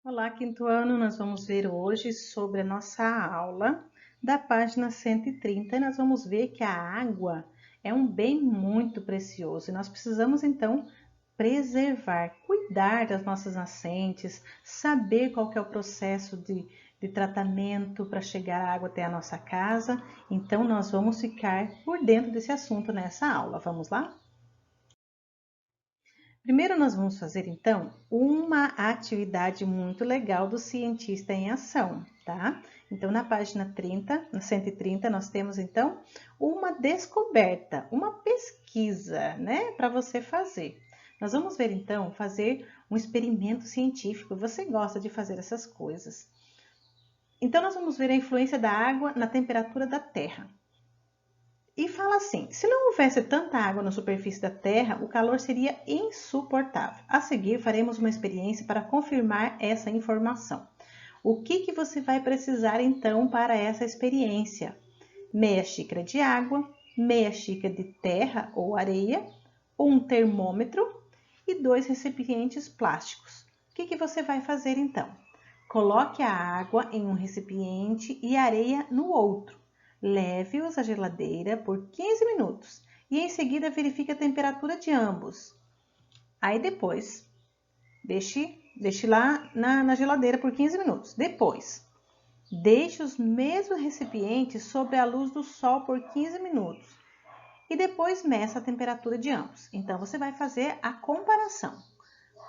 Olá, quinto ano, nós vamos ver hoje sobre a nossa aula da página 130 e nós vamos ver que a água é um bem muito precioso e nós precisamos então preservar, cuidar das nossas nascentes, saber qual que é o processo de tratamento para chegar a água até a nossa casa. Então, nós vamos ficar por dentro desse assunto nessa aula. Vamos lá? Primeiro, nós vamos fazer então uma atividade muito legal do cientista em ação, tá? Então, na página 30, na 130, nós temos então uma descoberta, uma pesquisa, né, para você fazer. Nós vamos ver então fazer um experimento científico. Você gosta de fazer essas coisas. Então, nós vamos ver a influência da água na temperatura da Terra. E fala assim: se não houvesse tanta água na superfície da Terra, o calor seria insuportável. A seguir, faremos uma experiência para confirmar essa informação. O que você vai precisar então para essa experiência? Meia xícara de água, meia xícara de terra ou areia, um termômetro e dois recipientes plásticos. O que você vai fazer então? Coloque a água em um recipiente e a areia no outro. Leve-os à geladeira por 15 minutos e em seguida verifique a temperatura de ambos. Aí depois, deixe lá na geladeira por 15 minutos. Depois, deixe os mesmos recipientes sob a luz do sol por 15 minutos e depois meça a temperatura de ambos. Então, você vai fazer a comparação.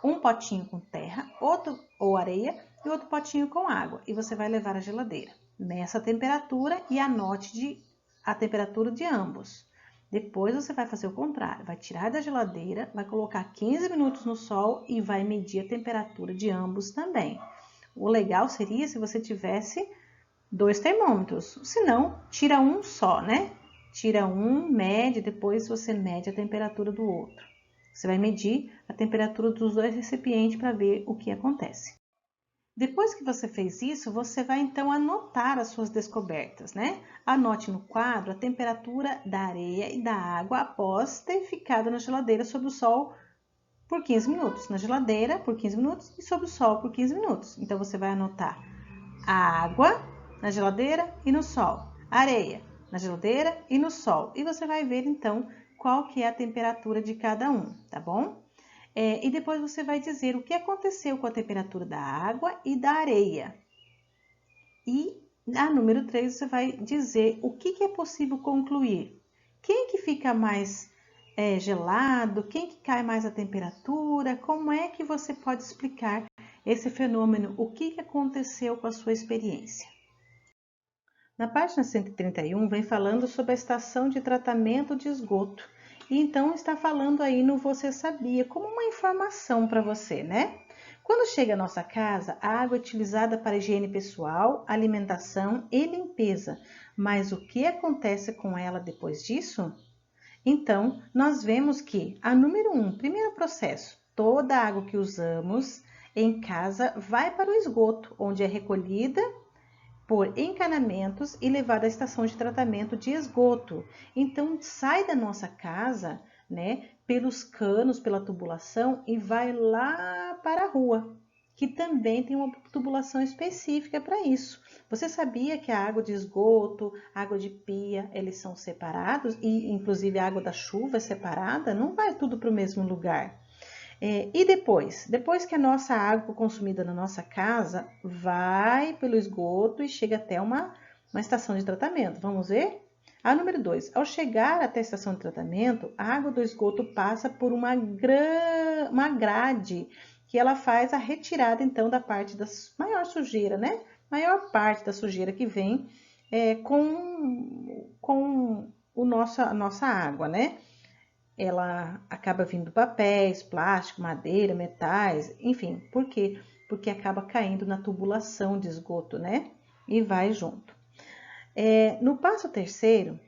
Um potinho com terra, outro ou areia e outro potinho com água. E você vai levar à geladeira. Meça a temperatura e anote a temperatura de ambos. Depois você vai fazer o contrário, vai tirar da geladeira, vai colocar 15 minutos no sol e vai medir a temperatura de ambos também. O legal seria se você tivesse dois termômetros, se não, tira um só, né? Tira um, mede, depois você mede a temperatura do outro. Você vai medir a temperatura dos dois recipientes para ver o que acontece. Depois que você fez isso, você vai então anotar as suas descobertas, né? Anote no quadro a temperatura da areia e da água após ter ficado na geladeira sob o sol por 15 minutos. Na geladeira por 15 minutos e sob o sol por 15 minutos. Então, você vai anotar a água na geladeira e no sol, a areia na geladeira e no sol. E você vai ver então qual que é a temperatura de cada um, tá bom? E depois você vai dizer o que aconteceu com a temperatura da água e da areia. E na número 3 você vai dizer o que é possível concluir. Quem que fica mais gelado, quem que cai mais a temperatura, como é que você pode explicar esse fenômeno, o que aconteceu com a sua experiência. Na página 131 vem falando sobre a estação de tratamento de esgoto. E então está falando aí no Você Sabia, como uma informação para você, né? Quando chega à nossa casa, a água é utilizada para higiene pessoal, alimentação e limpeza. Mas o que acontece com ela depois disso? Então, nós vemos que a número 1, primeiro processo, toda a água que usamos em casa vai para o esgoto, onde é recolhida por encanamentos e levada à estação de tratamento de esgoto. Então, sai da nossa casa, né, pelos canos, pela tubulação e vai lá para a rua, que também tem uma tubulação específica para isso. Você sabia que a água de esgoto, a água de pia, eles são separados e inclusive a água da chuva é separada? Não vai tudo para o mesmo lugar. E depois que a nossa água consumida na nossa casa vai pelo esgoto e chega até uma estação de tratamento. Vamos ver? A número 2. Ao chegar até a estação de tratamento, a água do esgoto passa por uma grade que ela faz a retirada, então, da parte da maior sujeira, né? Maior parte da sujeira que vem com a nossa água, né? Ela acaba vindo papéis, plástico, madeira, metais, enfim. Por quê? Porque acaba caindo na tubulação de esgoto, né? E vai junto. No passo terceiro,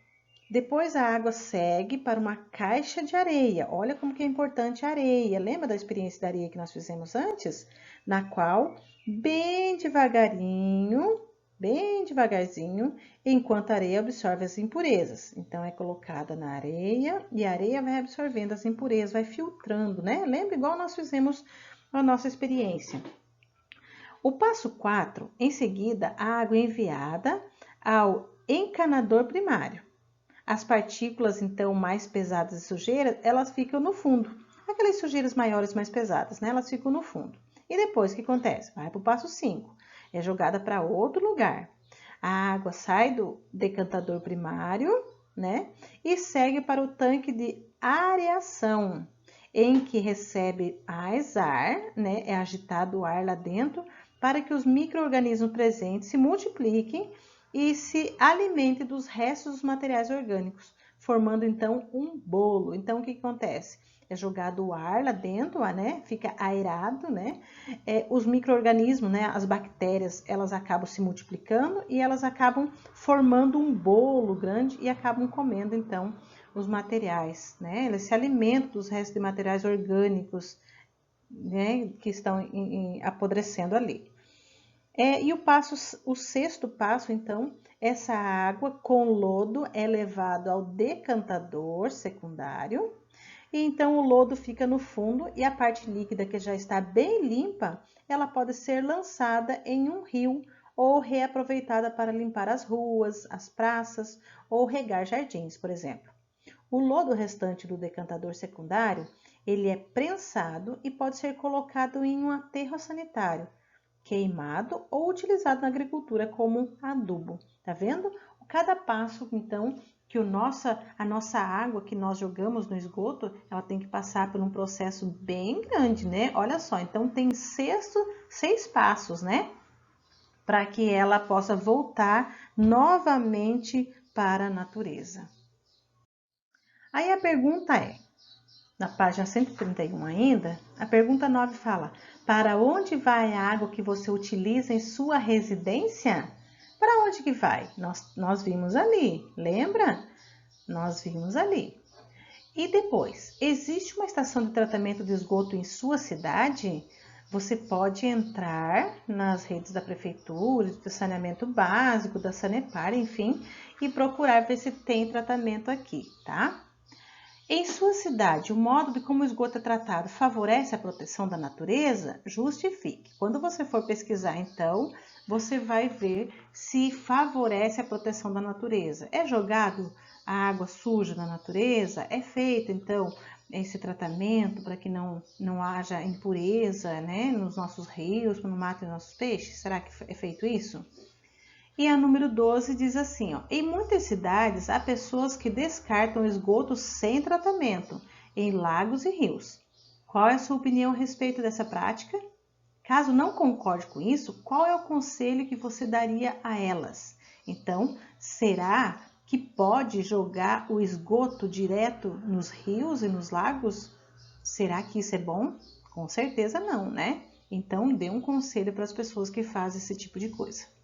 depois a água segue para uma caixa de areia. Olha como que é importante a areia. Lembra da experiência da areia que nós fizemos antes? Na qual, bem devagarzinho, enquanto a areia absorve as impurezas. Então, é colocada na areia e a areia vai absorvendo as impurezas, vai filtrando, né? Lembra igual nós fizemos a nossa experiência. O passo 4, em seguida, a água é enviada ao encanador primário. As partículas, então, mais pesadas e sujeiras, elas ficam no fundo. Aquelas sujeiras maiores, mais pesadas, né? Elas ficam no fundo. E depois, o que acontece? Vai para o passo 5. É jogada para outro lugar. A água sai do decantador primário, né? E segue para o tanque de areação, em que recebe mais ar, né? É agitado o ar lá dentro para que os micro-organismos presentes se multipliquem e se alimente dos restos dos materiais orgânicos, formando então um bolo. Então, o que acontece? É jogado o ar lá dentro, né? Fica aerado, né? Os micro-organismos, né? As bactérias, elas acabam se multiplicando e elas acabam formando um bolo grande e acabam comendo, então, os materiais, né? Eles se alimentam dos restos de materiais orgânicos, né? Que estão apodrecendo ali. E o sexto passo, então, essa água com lodo é levado ao decantador secundário, e então o lodo fica no fundo e a parte líquida que já está bem limpa, ela pode ser lançada em um rio ou reaproveitada para limpar as ruas, as praças ou regar jardins, por exemplo. O lodo restante do decantador secundário, ele é prensado e pode ser colocado em um aterro sanitário, queimado ou utilizado na agricultura como adubo. Tá vendo? Cada passo, então, que a nossa água que nós jogamos no esgoto, ela tem que passar por um processo bem grande, né? Olha só, então tem 6 passos, né? Para que ela possa voltar novamente para a natureza. Aí a pergunta é, na página 131 ainda, a pergunta 9 fala: para onde vai a água que você utiliza em sua residência? Para onde que vai? Nós vimos ali, lembra? Nós vimos ali. E depois, existe uma estação de tratamento de esgoto em sua cidade? Você pode entrar nas redes da prefeitura, do saneamento básico, da Sanepar, enfim, e procurar ver se tem tratamento aqui, tá? Em sua cidade, o modo de como o esgoto é tratado favorece a proteção da natureza? Justifique. Quando você for pesquisar, então, você vai ver se favorece a proteção da natureza. É jogado a água suja na natureza? É feito, então, esse tratamento para que não haja impureza, né, nos nossos rios, para não matem nossos peixes? Será que é feito isso? E a número 12 diz assim, ó, em muitas cidades há pessoas que descartam esgoto sem tratamento em lagos e rios. Qual é a sua opinião a respeito dessa prática? Caso não concorde com isso, qual é o conselho que você daria a elas? Então, será que pode jogar o esgoto direto nos rios e nos lagos? Será que isso é bom? Com certeza não, né? Então, dê um conselho para as pessoas que fazem esse tipo de coisa.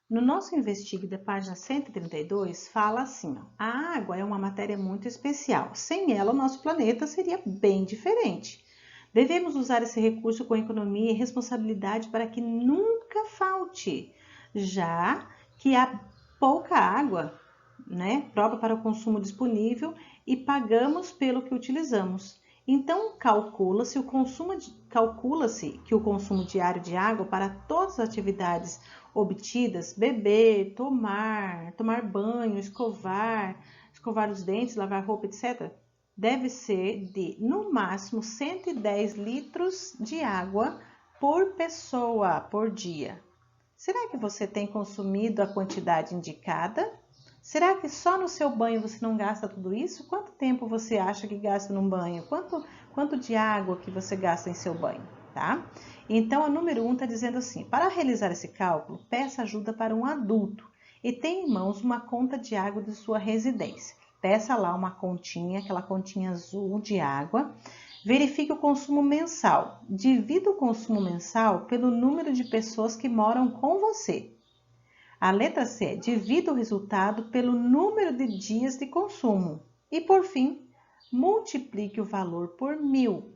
No nosso Investigue da página 132, fala assim, ó, a água é uma matéria muito especial. Sem ela, o nosso planeta seria bem diferente. Devemos usar esse recurso com economia e responsabilidade para que nunca falte, já que há pouca água, né, própria para o consumo disponível e pagamos pelo que utilizamos. Então, calcula-se que o consumo diário de água para todas as atividades obtidas, beber, tomar banho, escovar os dentes, lavar roupa, etc., deve ser de, no máximo, 110 litros de água por pessoa por dia. Será que você tem consumido a quantidade indicada? Será que só no seu banho você não gasta tudo isso? Quanto tempo você acha que gasta num banho? Quanto de água que você gasta em seu banho, tá? Então, a número 1 está dizendo assim, para realizar esse cálculo, peça ajuda para um adulto e tenha em mãos uma conta de água de sua residência. Peça lá uma continha, aquela continha azul de água. Verifique o consumo mensal. Divida o consumo mensal pelo número de pessoas que moram com você. A letra C é divida o resultado pelo número de dias de consumo. E, por fim, multiplique o valor por 1000.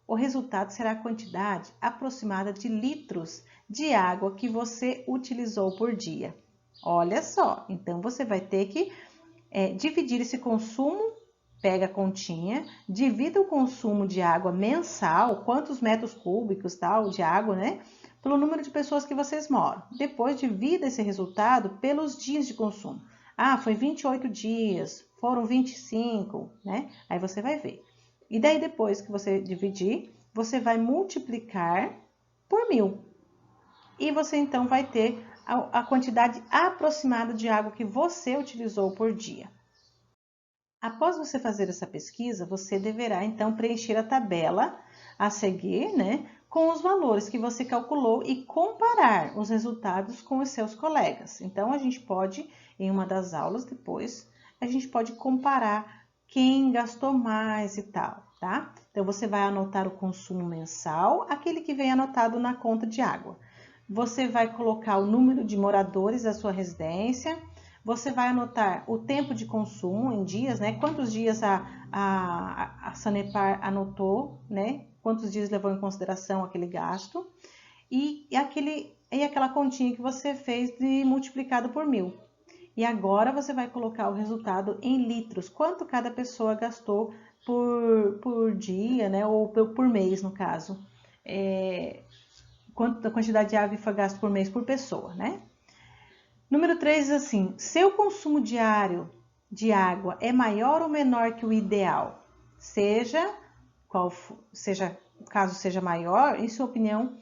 O resultado será a quantidade aproximada de litros de água que você utilizou por dia. Olha só, então você vai ter que dividir esse consumo, pega a continha, divida o consumo de água mensal, quantos metros cúbicos tal de água, né? pelo número de pessoas que vocês moram. Depois divida esse resultado pelos dias de consumo. Ah, foi 28 dias, foram 25, né? Aí você vai ver. E daí depois que você dividir, você vai multiplicar por 1000. E você então vai ter a quantidade aproximada de água que você utilizou por dia. Após você fazer essa pesquisa, você deverá então preencher a tabela a seguir, né, com os valores que você calculou e comparar os resultados com os seus colegas. Então, a gente pode, em uma das aulas depois, a gente pode comparar quem gastou mais e tal, tá? Então, você vai anotar o consumo mensal, aquele que vem anotado na conta de água. Você vai colocar o número de moradores da sua residência. Você vai anotar o tempo de consumo em dias, né? Quantos dias a Sanepar anotou, né? Quantos dias levou em consideração aquele gasto. E aquela continha que você fez de multiplicado por 1000. E agora você vai colocar o resultado em litros. Quanto cada pessoa gastou por dia, né? Ou por mês, no caso. Quanto a quantidade de água foi gasta por mês por pessoa, né? Número 3 diz assim: seu consumo diário de água é maior ou menor que o ideal? Caso seja maior, em sua opinião,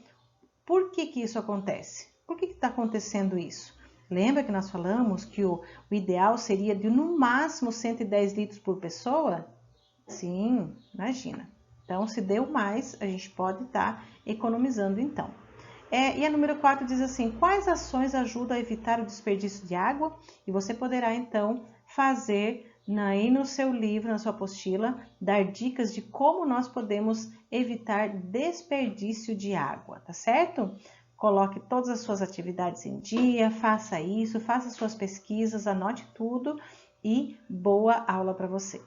por que isso acontece? Por que está acontecendo isso? Lembra que nós falamos que o ideal seria de no máximo 110 litros por pessoa? Sim, imagina. Então, se deu mais, a gente pode estar economizando então. E a número 4 diz assim: quais ações ajudam a evitar o desperdício de água? E você poderá então fazer aí no seu livro, na sua apostila, dar dicas de como nós podemos evitar desperdício de água, tá certo? Coloque todas as suas atividades em dia, faça isso, faça suas pesquisas, anote tudo e boa aula para você.